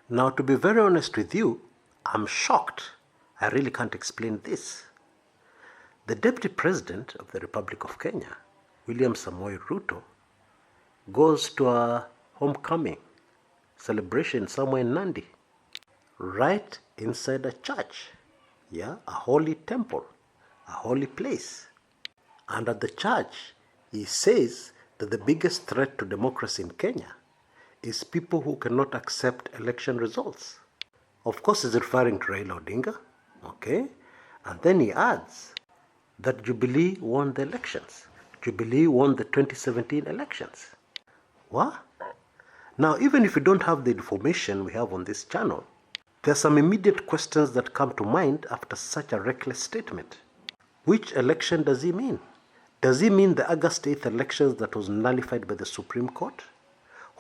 Now, to be very honest with you, I'm shocked. I really can't explain this. The Deputy President of the Republic of Kenya, William Ruto, goes to a homecoming celebration somewhere in Nandi, right inside a church, a holy temple, a holy place. And at the church, he says that the biggest threat to democracy in Kenya is people who cannot accept election results. Of course, he's referring to Raila Odinga, okay? And then he adds that Jubilee won the elections. Jubilee won the 2017 elections. What? Now, even if you don't have the information we have on this channel, there are some immediate questions that come to mind after such a reckless statement. Which election does he mean? Does he mean the August 8th elections that was nullified by the Supreme Court?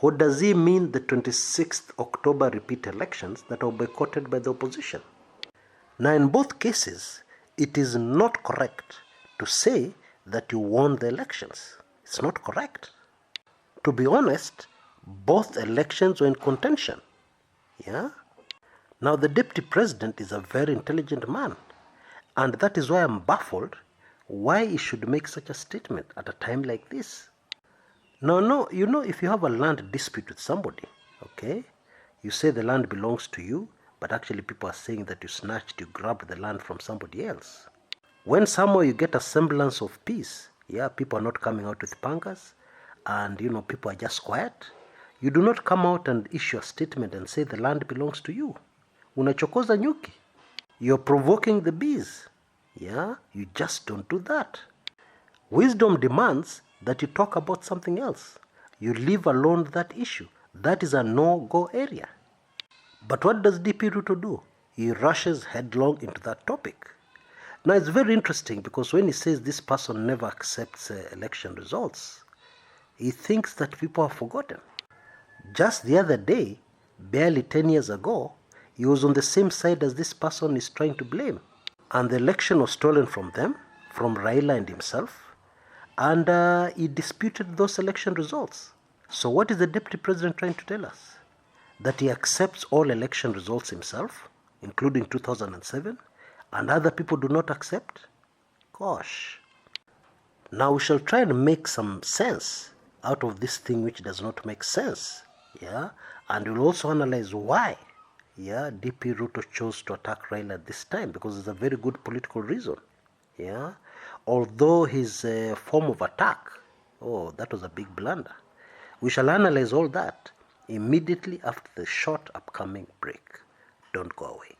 Or does he mean the 26th October repeat elections that were boycotted by the opposition? Now, in both cases, it is not correct to say that you won the elections. It's not correct. To be honest, both elections were in contention. Now, the Deputy President is a very intelligent man, and that is why I'm baffled why he should make such a statement at a time like this. No, if you have a land dispute with somebody, okay, you say the land belongs to you, but actually people are saying that you grabbed the land from somebody else. When somewhere you get a semblance of peace, people are not coming out with pangas, and people are just quiet, you do not come out and issue a statement and say the land belongs to you. Unachokoza nyuki. You're provoking the bees. You just don't do that. Wisdom demands that you talk about something else. You leave alone that issue. That is a no-go area. But what does DP Ruto do? He rushes headlong into that topic. Now, it's very interesting because when he says this person never accepts election results, he thinks that people have forgotten. Just the other day, barely 10 years ago, he was on the same side as this person is trying to blame. And the election was stolen from them, from Raila and himself, and he disputed those election results. So what is the Deputy President trying to tell us? That he accepts all election results himself, including 2007, and other people do not accept? Gosh. Now we shall try and make some sense out of this thing which does not make sense. And we'll also analyze why DP Ruto chose to attack Raila at this time, because it's a very good political reason. Although his form of attack, that was a big blunder. We shall analyze all that immediately after the short upcoming break. Don't go away.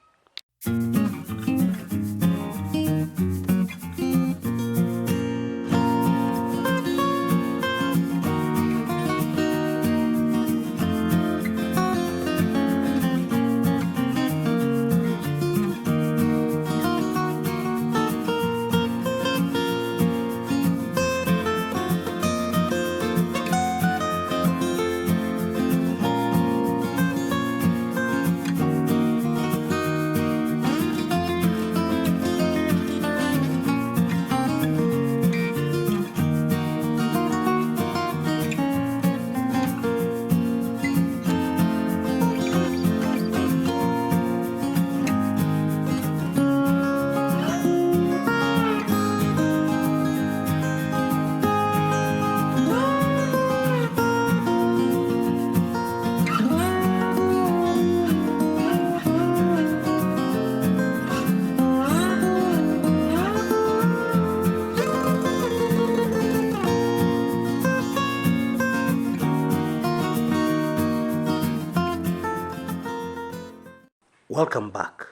Welcome back.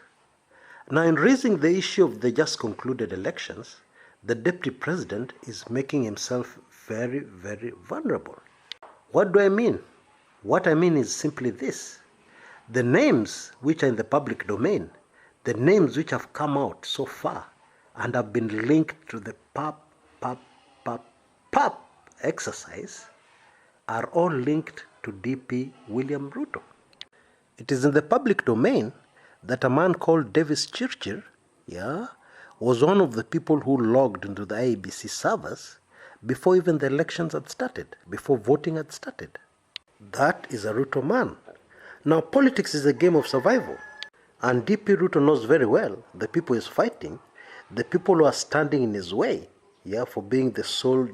Now, in raising the issue of the just concluded elections, the Deputy President is making himself very, very vulnerable. What do I mean? What I mean is simply this. The names which are in the public domain, the names which have come out so far and have been linked to the PAP exercise are all linked to DP William Ruto. It is in the public domain that a man called Davis Chirchir, was one of the people who logged into the IEBC servers before even the elections had started, before voting had started. That is a Ruto man. Now, politics is a game of survival. And DP Ruto knows very well the people he's fighting, the people who are standing in his way, for being the sole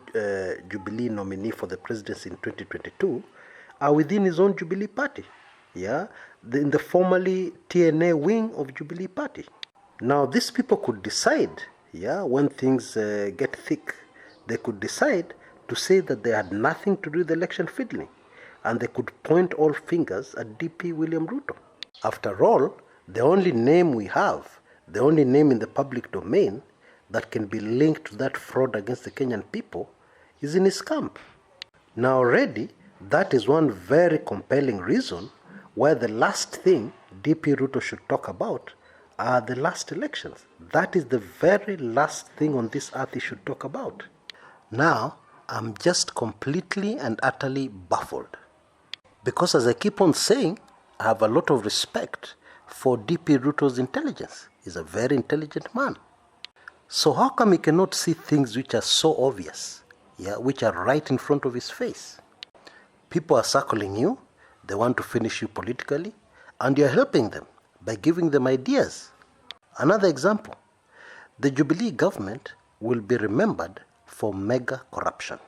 Jubilee nominee for the presidency in 2022, are within his own Jubilee party, in the formerly TNA wing of Jubilee party. Now, these people could decide, when things get thick, they could decide to say that they had nothing to do with election fiddling, and they could point all fingers at DP William Ruto. After all, the only name we have, the only name in the public domain that can be linked to that fraud against the Kenyan people is in his camp. Now already, that is one very compelling reason why the last thing DP Ruto should talk about are the last elections. That is the very last thing on this earth he should talk about. Now, I'm just completely and utterly baffled. Because as I keep on saying, I have a lot of respect for DP Ruto's intelligence. He's a very intelligent man. So how come he cannot see things which are so obvious, which are right in front of his face? People are circling you, they want to finish you politically, and you're helping them by giving them ideas. Another example, the Jubilee government will be remembered for mega corruption,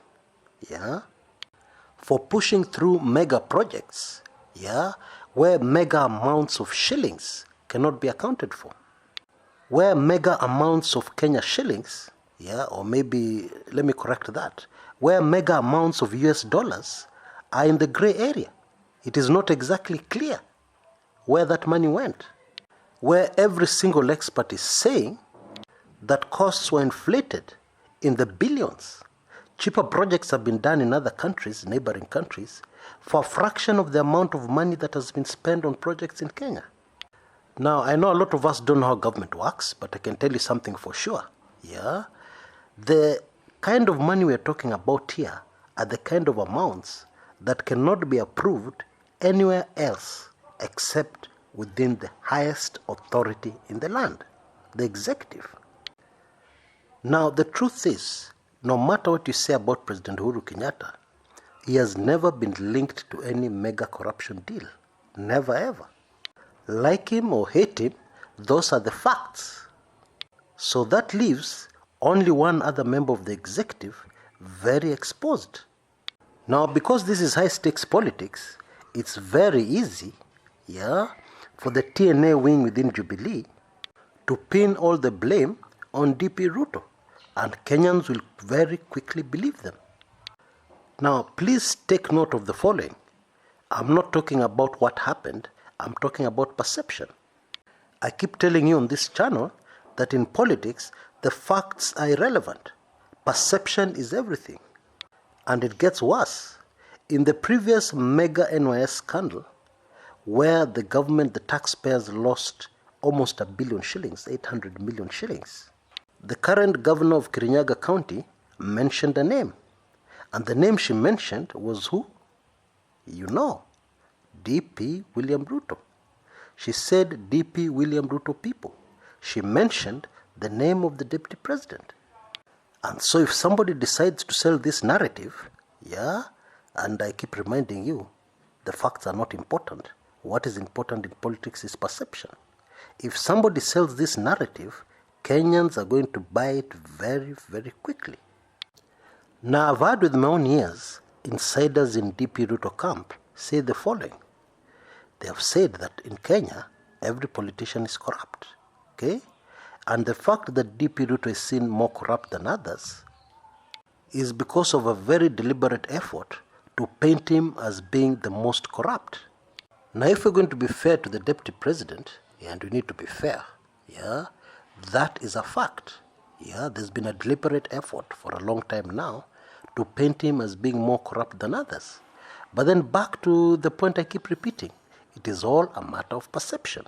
for pushing through mega projects, where mega amounts of shillings cannot be accounted for, where mega amounts of Kenya shillings, or maybe, let me correct that, where mega amounts of US dollars are in the gray area. It is not exactly clear where that money went, where every single expert is saying that costs were inflated in the billions. Cheaper projects have been done in other countries, neighboring countries, for a fraction of the amount of money that has been spent on projects in Kenya. Now, I know a lot of us don't know how government works, but I can tell you something for sure. The kind of money we're talking about here are the kind of amounts that cannot be approved anywhere else except within the highest authority in the land, the executive. Now, the truth is, no matter what you say about President Uhuru Kenyatta, he has never been linked to any mega corruption deal. Never ever. Like him or hate him, those are the facts. So that leaves only one other member of the executive very exposed. Now, because this is high-stakes politics, it's very easy, for the TNA wing within Jubilee to pin all the blame on DP Ruto, and Kenyans will very quickly believe them. Now, please take note of the following. I'm not talking about what happened, I'm talking about perception. I keep telling you on this channel that in politics, the facts are irrelevant. Perception is everything. And it gets worse. In the previous mega NYS scandal, where the government, the taxpayers lost almost 1 billion shillings, 800 million shillings, the current governor of Kirinyaga County mentioned a name. And the name she mentioned was who? DP William Ruto. She said DP William Ruto people. She mentioned the name of the deputy president. And so if somebody decides to sell this narrative, and I keep reminding you, the facts are not important. What is important in politics is perception. If somebody sells this narrative, Kenyans are going to buy it very, very quickly. Now, I've heard with my own ears insiders in DP Ruto camp say the following. They have said that in Kenya, every politician is corrupt. And the fact that DP Ruto is seen more corrupt than others is because of a very deliberate effort to paint him as being the most corrupt. Now, if we're going to be fair to the deputy president, and we need to be fair, that is a fact. There's been a deliberate effort for a long time now to paint him as being more corrupt than others. But then back to the point I keep repeating, it is all a matter of perception.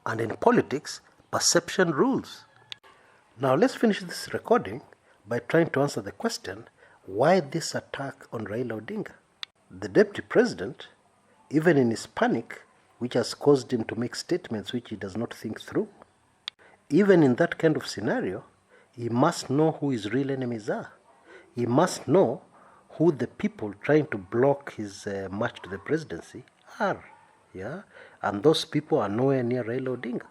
And in politics, perception rules. Now let's finish this recording by trying to answer the question, why this attack on Raila Odinga? The deputy president, even in his panic, which has caused him to make statements which he does not think through, even in that kind of scenario, he must know who his real enemies are. He must know who the people trying to block his march to the presidency are. Yeah? And those people are nowhere near Raila Odinga.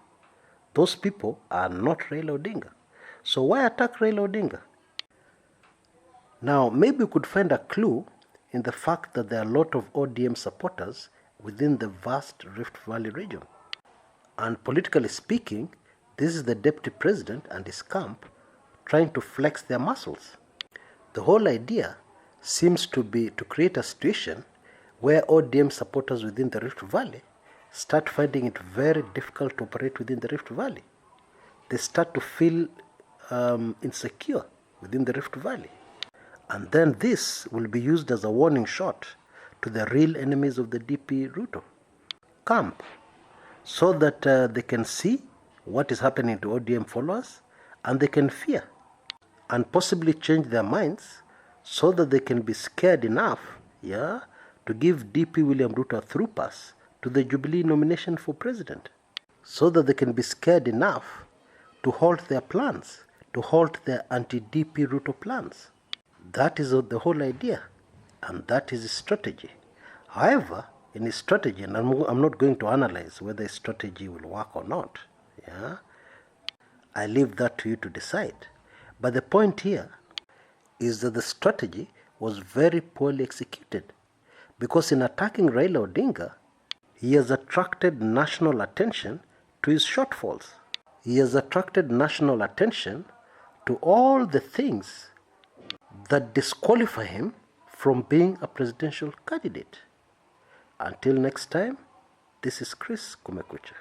Those people are not Raila Odinga. So why attack Raila Odinga? Now, maybe we could find a clue in the fact that there are a lot of ODM supporters within the vast Rift Valley region. And politically speaking, this is the deputy president and his camp trying to flex their muscles. The whole idea seems to be to create a situation where ODM supporters within the Rift Valley start finding it very difficult to operate within the Rift Valley. They start to feel insecure within the Rift Valley. And then this will be used as a warning shot to the real enemies of the DP Ruto camp, so that they can see what is happening to ODM followers and they can fear and possibly change their minds so that they can be scared enough, to give DP William Ruto a through pass to the Jubilee nomination for president, so that they can be scared enough to halt their plans, to halt their anti-DP Ruto plans. That is the whole idea, and that is his strategy. However, in his strategy, and I'm not going to analyze whether his strategy will work or not, I leave that to you to decide. But the point here is that the strategy was very poorly executed, because in attacking Raila Odinga, he has attracted national attention to his shortfalls. He has attracted national attention to all the things that disqualify him from being a presidential candidate. Until next time, this is Chris Kumekucha.